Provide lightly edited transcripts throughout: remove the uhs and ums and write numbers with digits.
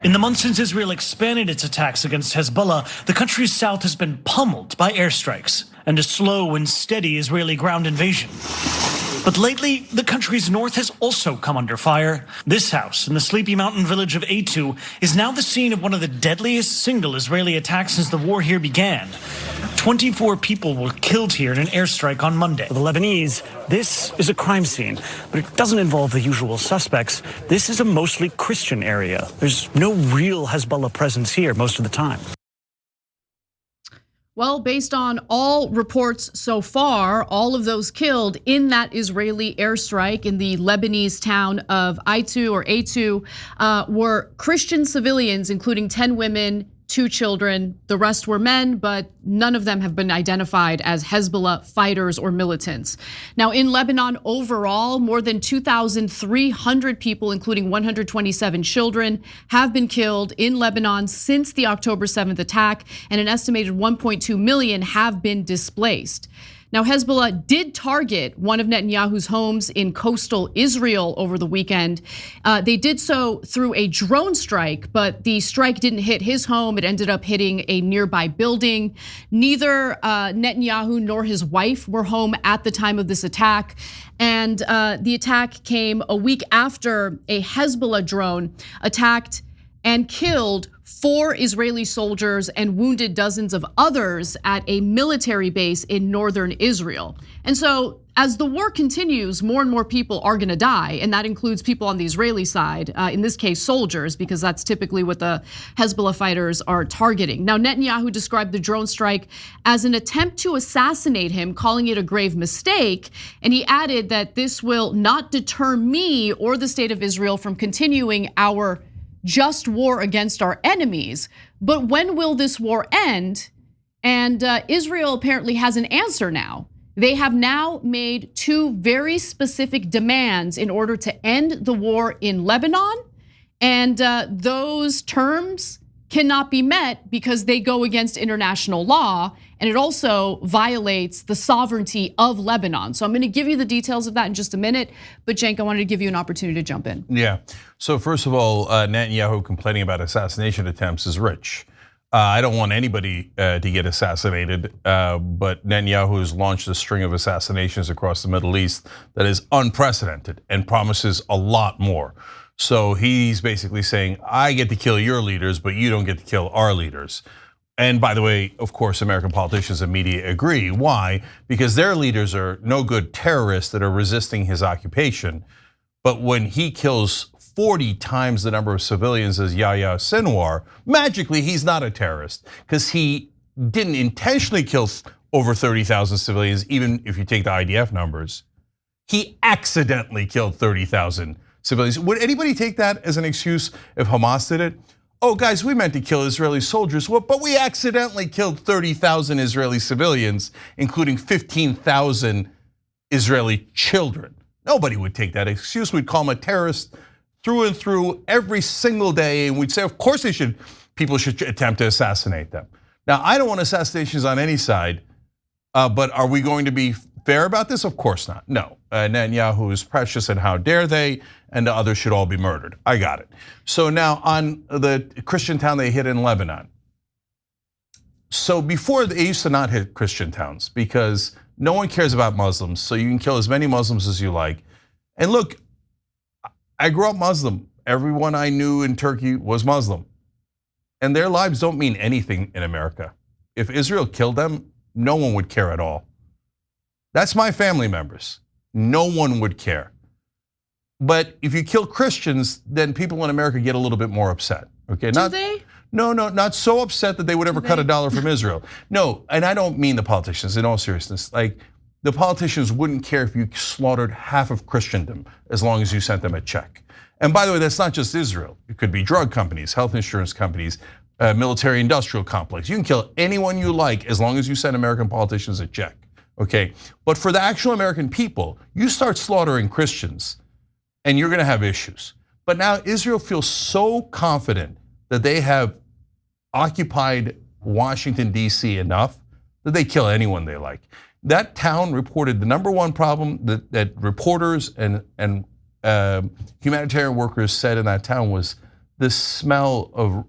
In the months since Israel expanded its attacks against Hezbollah, the country's south has been pummeled by airstrikes and a slow and steady Israeli ground invasion. But lately, the country's north has also come under fire. This house in the sleepy mountain village of Eitu is now the scene of one of the deadliest single Israeli attacks since the war here began. 24 people were killed here in an airstrike on Monday. For the Lebanese, this is a crime scene, but it doesn't involve the usual suspects. This is a mostly Christian area. There's no real Hezbollah presence here most of the time. Well, based on all reports so far, all of those killed in that Israeli airstrike in the Lebanese town of Eitu were Christian civilians, including 10 women, 2 children. The rest were men, but none of them have been identified as Hezbollah fighters or militants. Now, in Lebanon overall, more than 2,300 people, including 127 children, have been killed in Lebanon since the October 7th attack, and an estimated 1.2 million have been displaced. Now, Hezbollah did target one of Netanyahu's homes in coastal Israel over the weekend. They did so through a drone strike, but the strike didn't hit his home. It ended up hitting a nearby building. Neither Netanyahu nor his wife were home at the time of this attack. And the attack came a week after a Hezbollah drone attacked and killed 4 Israeli soldiers and wounded dozens of others at a military base in northern Israel. And so as the war continues, more and more people are gonna die, and that includes people on the Israeli side, in this case soldiers, because that's typically what the Hezbollah fighters are targeting. Now, Netanyahu described the drone strike as an attempt to assassinate him, calling it a grave mistake, and he added that this will not deter me or the state of Israel from continuing our just war against our enemies. But when will this war end? And Israel apparently has an answer now. They have now made 2 very specific demands in order to end the war in Lebanon. And those terms cannot be met because they go against international law, and it also violates the sovereignty of Lebanon. So I'm gonna give you the details of that in just a minute, but Cenk, I wanted to give you an opportunity to jump in. Yeah, so first of all, Netanyahu complaining about assassination attempts is rich. I don't want anybody to get assassinated, but Netanyahu has launched a string of assassinations across the Middle East that is unprecedented and promises a lot more. So he's basically saying, I get to kill your leaders, but you don't get to kill our leaders. And by the way, of course, American politicians and media agree. Why? Because their leaders are no good terrorists that are resisting his occupation. But when he kills 40 times the number of civilians as Yahya Sinwar, magically he's not a terrorist because he didn't intentionally kill over 30,000 civilians, even if you take the IDF numbers. He accidentally killed 30,000 civilians. Would anybody take that as an excuse if Hamas did it? Oh, guys, we meant to kill Israeli soldiers, but we accidentally killed 30,000 Israeli civilians, including 15,000 Israeli children. Nobody would take that excuse. We'd call him a terrorist through and through every single day, and we'd say, of course people should attempt to assassinate them. Now, I don't want assassinations on any side, but are we going to be fair about this? Of course not, no. Netanyahu is precious and how dare they, and the others should all be murdered. I got it. So now on the Christian town they hit in Lebanon. So before they used to not hit Christian towns because no one cares about Muslims, so you can kill as many Muslims as you like. And look, I grew up Muslim. Everyone I knew in Turkey was Muslim. And their lives don't mean anything in America. If Israel killed them, no one would care at all. That's my family members. No one would care. But if you kill Christians, then people in America get a little bit more upset. Okay, Do they? No, not so upset that they would ever cut $1 from Israel. No, and I don't mean the politicians in all seriousness. Like the politicians wouldn't care if you slaughtered half of Christendom as long as you sent them a check. And by the way, that's not just Israel. It could be drug companies, health insurance companies, military industrial complex. You can kill anyone you like as long as you send American politicians a check. Okay, but for the actual American people, you start slaughtering Christians and you're gonna have issues. But now Israel feels so confident that they have occupied Washington, D.C. enough that they kill anyone they like. That town reported the #1 problem that reporters and humanitarian workers said in that town was the smell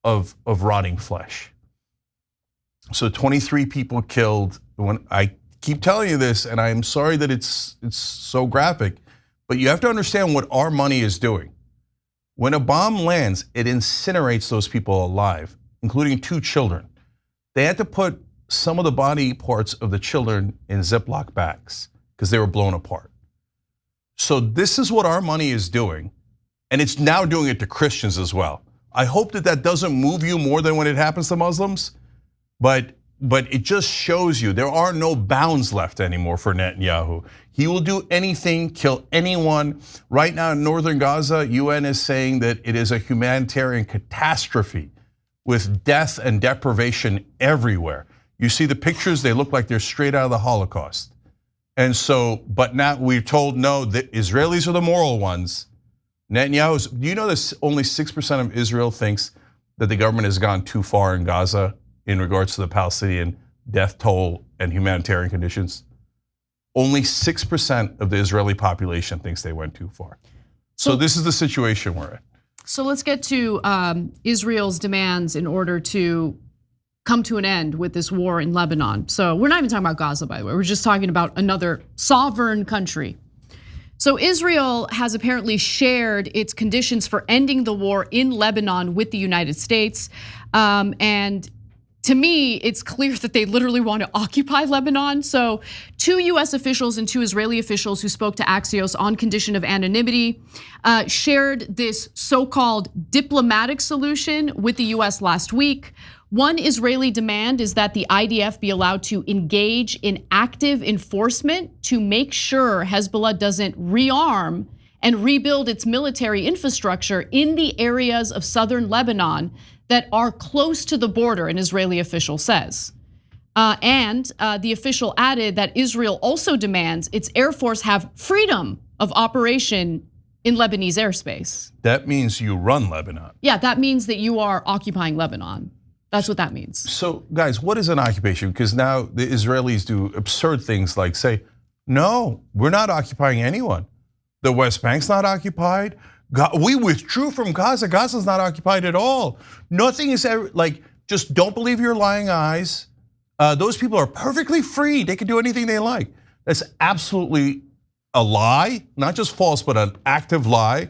of rotting flesh. So 23 people killed. When I keep telling you this, and I am sorry that it's so graphic, but you have to understand what our money is doing. When a bomb lands, it incinerates those people alive, including 2 children. They had to put some of the body parts of the children in Ziploc bags because they were blown apart. So this is what our money is doing, and it's now doing it to Christians as well. I hope that doesn't move you more than when it happens to Muslims, but it just shows you there are no bounds left anymore for Netanyahu. He will do anything, kill anyone. Right now in northern Gaza, UN is saying that it is a humanitarian catastrophe with death and deprivation everywhere. You see the pictures, they look like they're straight out of the Holocaust. And so, but now we're told no, the Israelis are the moral ones. Netanyahu's, do you know that only 6% of Israel thinks that the government has gone too far in Gaza in regards to the Palestinian death toll and humanitarian conditions? Only 6% of the Israeli population thinks they went too far. So this is the situation we're in. So let's get to Israel's demands in order to come to an end with this war in Lebanon. So we're not even talking about Gaza, by the way. We're just talking about another sovereign country. So Israel has apparently shared its conditions for ending the war in Lebanon with the United States. And to me, it's clear that they literally want to occupy Lebanon. So 2 US officials and 2 Israeli officials who spoke to Axios on condition of anonymity shared this so-called diplomatic solution with the US last week. One Israeli demand is that the IDF be allowed to engage in active enforcement to make sure Hezbollah doesn't rearm and rebuild its military infrastructure in the areas of southern Lebanon that are close to the border, an Israeli official says. And the official added that Israel also demands its Air Force have freedom of operation in Lebanese airspace. That means you run Lebanon. Yeah, that means that you are occupying Lebanon. That's what that means. So guys, what is an occupation? Because now the Israelis do absurd things like say, no, we're not occupying anyone. The West Bank's not occupied. We withdrew from Gaza. Gaza's not occupied at all. Nothing is ever, like, just don't believe your lying eyes. Those people are perfectly free. They can do anything they like. That's absolutely a lie, not just false, but an active lie.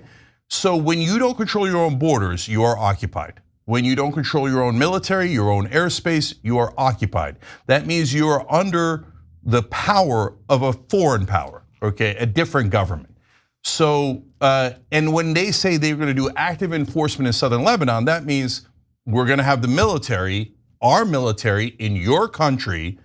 So when you don't control your own borders, you are occupied. When you don't control your own military, your own airspace, you are occupied. That means you are under the power of a foreign power, okay, a different government. So, and when they say they're gonna do active enforcement in southern Lebanon, that means we're gonna have the military, our military in your country,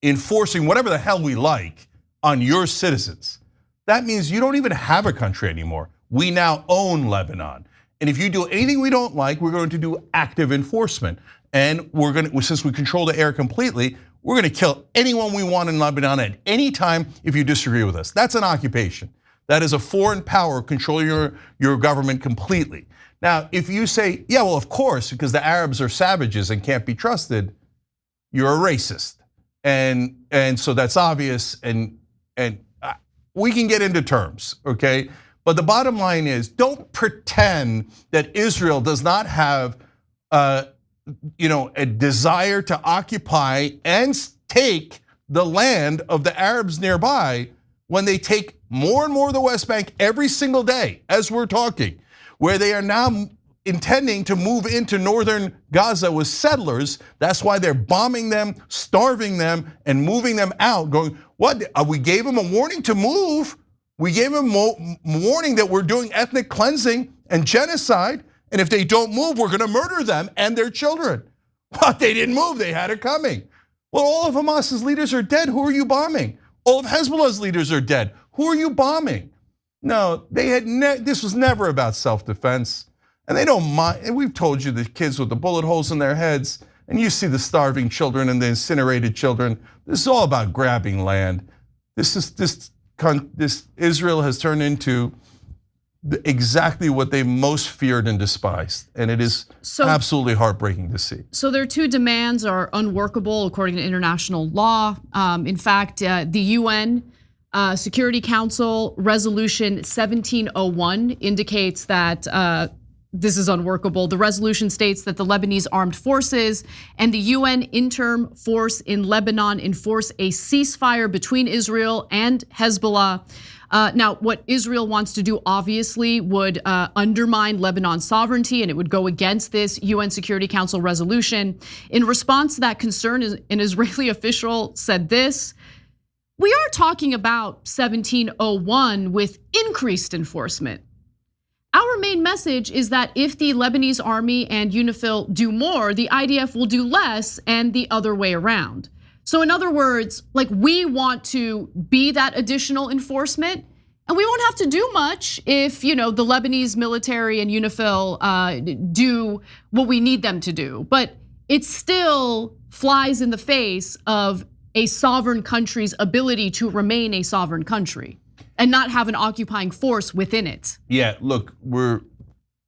enforcing whatever the hell we like on your citizens. That means you don't even have a country anymore. We now own Lebanon. And if you do anything we don't like, we're going to do active enforcement. And we're going to, since we control the air completely, we're going to kill anyone we want in Lebanon at any time if you disagree with us. That's an occupation. That is a foreign power controlling your government completely. Now, if you say, yeah, well, of course, because the Arabs are savages and can't be trusted, you're a racist. And so that's obvious, and we can get into terms, okay? But the bottom line is, don't pretend that Israel does not have a desire to occupy and take the land of the Arabs nearby when they take more and more of the West Bank every single day, as we're talking, where they are now intending to move into northern Gaza with settlers. That's why they're bombing them, starving them, and moving them out, going, what? We gave them a warning to move. We gave them a warning that we're doing ethnic cleansing and genocide, and if they don't move, we're gonna murder them and their children. But they didn't move, they had it coming. Well, all of Hamas's leaders are dead, who are you bombing? All of Hezbollah's leaders are dead, who are you bombing? No, this was never about self-defense, and they don't mind, and we've told you the kids with the bullet holes in their heads, and you see the starving children and the incinerated children. This is all about grabbing land. This Israel has turned into exactly what they most feared and despised, and it is absolutely heartbreaking to see. So their 2 demands are unworkable according to international law. In fact, the UN Security Council Resolution 1701 indicates that this is unworkable. The resolution states that the Lebanese armed forces and the UN interim force in Lebanon enforce a ceasefire between Israel and Hezbollah. Now, what Israel wants to do obviously would undermine Lebanon's sovereignty, and it would go against this UN Security Council resolution. In response to that concern, an Israeli official said this: "We are talking about 1701 with increased enforcement. Our main message is that if the Lebanese army and UNIFIL do more, the IDF will do less, and the other way around." So in other words, like, we want to be that additional enforcement, and we won't have to do much if, the Lebanese military and UNIFIL do what we need them to do. But it still flies in the face of a sovereign country's ability to remain a sovereign country and not have an occupying force within it. Yeah, look,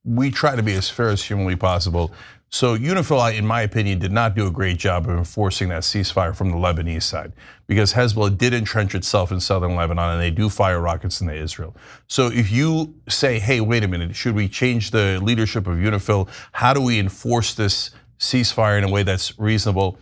we try to be as fair as humanly possible. So UNIFIL, in my opinion, did not do a great job of enforcing that ceasefire from the Lebanese side, because Hezbollah did entrench itself in southern Lebanon, and they do fire rockets into Israel. So if you say, hey, wait a minute, should we change the leadership of UNIFIL? How do we enforce this ceasefire in a way that's reasonable?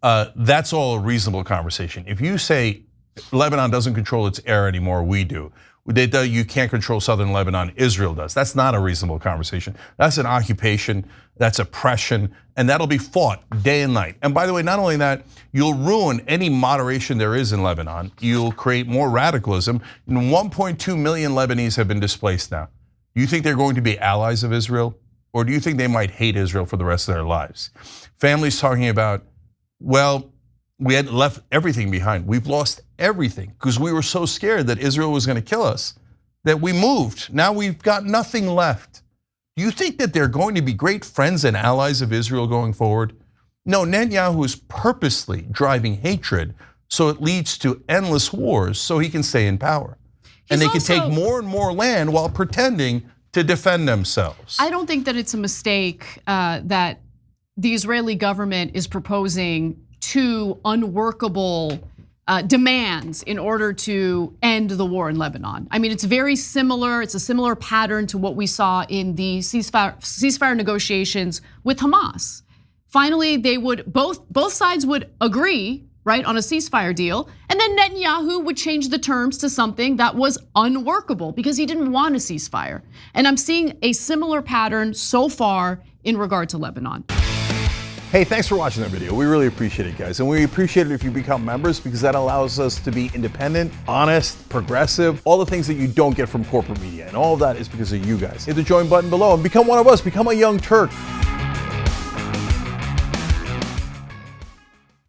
That's all a reasonable conversation. If you say Lebanon doesn't control its air anymore, we do. You can't control southern Lebanon, Israel does. That's not a reasonable conversation. That's an occupation, that's oppression, and that'll be fought day and night. And by the way, not only that, you'll ruin any moderation there is in Lebanon. You'll create more radicalism. And 1.2 million Lebanese have been displaced now. Do you think they're going to be allies of Israel? Or do you think they might hate Israel for the rest of their lives? Families talking about, well, we had left everything behind. We've lost everything because we were so scared that Israel was going to kill us that we moved. Now we've got nothing left. Do you think that they're going to be great friends and allies of Israel going forward? No, Netanyahu is purposely driving hatred so it leads to endless wars so he can stay in power. And they can take more and more land while pretending to defend themselves. I don't think that it's a mistake that the Israeli government is proposing two unworkable demands in order to end the war in Lebanon. I mean, it's very similar. It's a similar pattern to what we saw in the ceasefire negotiations with Hamas. Finally, they would both sides would agree, right, on a ceasefire deal, and then Netanyahu would change the terms to something that was unworkable because he didn't want a ceasefire. And I'm seeing a similar pattern so far in regard to Lebanon. Hey, thanks for watching that video. We really appreciate it, guys. And we appreciate it if you become members, because that allows us to be independent, honest, progressive, all the things that you don't get from corporate media. And all of that is because of you guys. Hit the join button below and become one of us. Become a young Turk.